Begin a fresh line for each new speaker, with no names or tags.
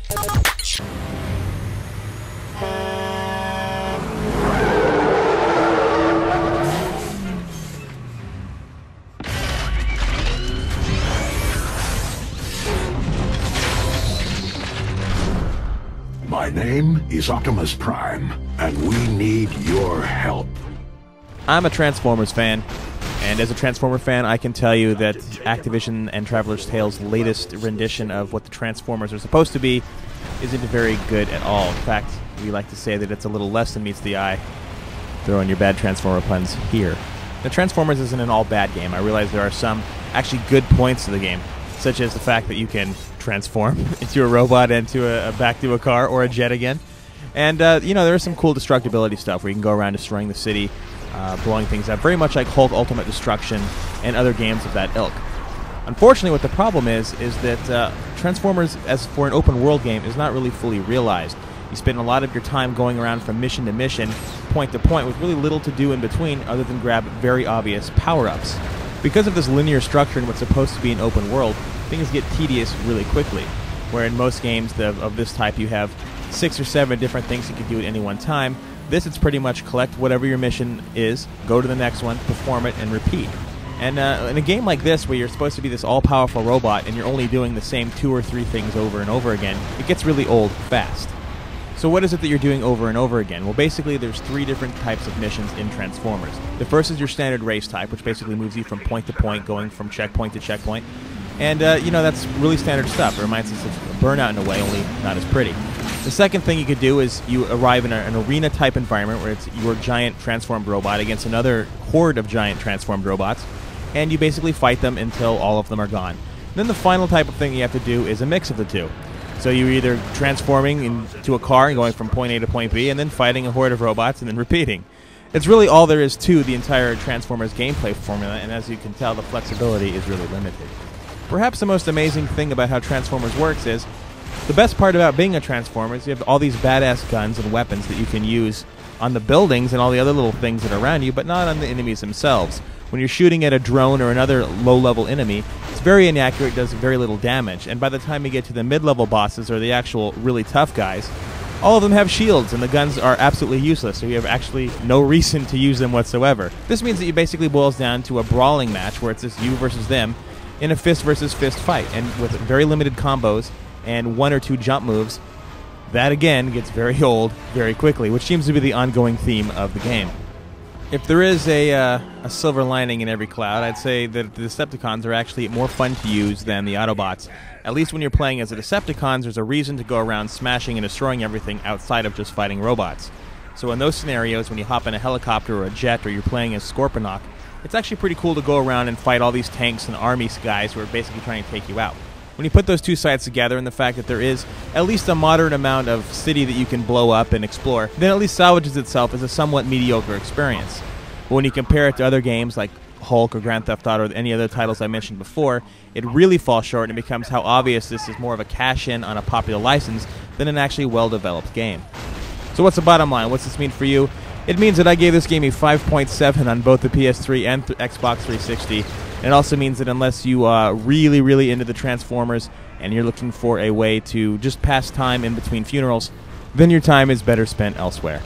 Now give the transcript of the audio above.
My name is Optimus Prime, and we need your help.
I'm a Transformers fan, and as a Transformer fan, I can tell you that Activision and Traveler's Tales' latest rendition of what the Transformers are supposed to be isn't very good at all. In fact, we like to say that it's a little less than meets the eye. Throw in your bad Transformer puns here. The Transformers isn't an all-bad game. I realize there are some actually good points to the game, such as the fact that you can transform into a robot and back to a car or a jet again. And, there is some cool destructibility stuff where you can go around destroying the city, blowing things up, very much like Hulk Ultimate Destruction and other games of that ilk. Unfortunately, what the problem is that Transformers, as for an open-world game, is not really fully realized. You spend a lot of your time going around from mission to mission, point to point, with really little to do in between other than grab very obvious power-ups. Because of this linear structure in what's supposed to be an open world, things get tedious really quickly, where in most games of this type you have 6 or 7 different things you can do at any one time. This, it's pretty much collect whatever your mission is, go to the next one, perform it, and repeat. And in a game like this, where you're supposed to be this all-powerful robot and you're only doing the same 2 or 3 things over and over again, it gets really old fast. So what is it that you're doing over and over again? Well, basically, there's 3 different types of missions in Transformers. The first is your standard race type, which basically moves you from point to point, going from checkpoint to checkpoint. And, that's really standard stuff. It reminds us of Burnout in a way, only not as pretty. The second thing you could do is you arrive in an arena-type environment where it's your giant transformed robot against another horde of giant transformed robots, and you basically fight them until all of them are gone. And then the final type of thing you have to do is a mix of the two. So you're either transforming into a car and going from point A to point B, and then fighting a horde of robots and then repeating. It's really all there is to the entire Transformers gameplay formula, and as you can tell, the flexibility is really limited. Perhaps the most amazing thing about how Transformers works is, the best part about being a Transformer is you have all these badass guns and weapons that you can use on the buildings and all the other little things that are around you, but not on the enemies themselves. When you're shooting at a drone or another low-level enemy, it's very inaccurate, does very little damage, and by the time you get to the mid-level bosses or the actual really tough guys, all of them have shields, and the guns are absolutely useless, so you have actually no reason to use them whatsoever. This means that it basically boils down to a brawling match where it's just you versus them in a fist-versus-fist fight, and with very limited combos and 1 or 2 jump moves, that again gets very old very quickly, which seems to be the ongoing theme of the game. If there is a silver lining in every cloud, I'd say that the Decepticons are actually more fun to use than the Autobots. At least when you're playing as the Decepticons, there's a reason to go around smashing and destroying everything outside of just fighting robots. So in those scenarios, when you hop in a helicopter or a jet or you're playing as Scorponok, it's actually pretty cool to go around and fight all these tanks and army guys who are basically trying to take you out. When you put those two sides together and the fact that there is at least a moderate amount of city that you can blow up and explore, then at least salvages itself as a somewhat mediocre experience. But when you compare it to other games like Hulk or Grand Theft Auto or any other titles I mentioned before, it really falls short and it becomes how obvious this is more of a cash-in on a popular license than an actually well-developed game. So what's the bottom line? What's this mean for you? It means that I gave this game a 5.7 on both the PS3 and Xbox 360. It also means that unless you are really, really into the Transformers and you're looking for a way to just pass time in between funerals, then your time is better spent elsewhere.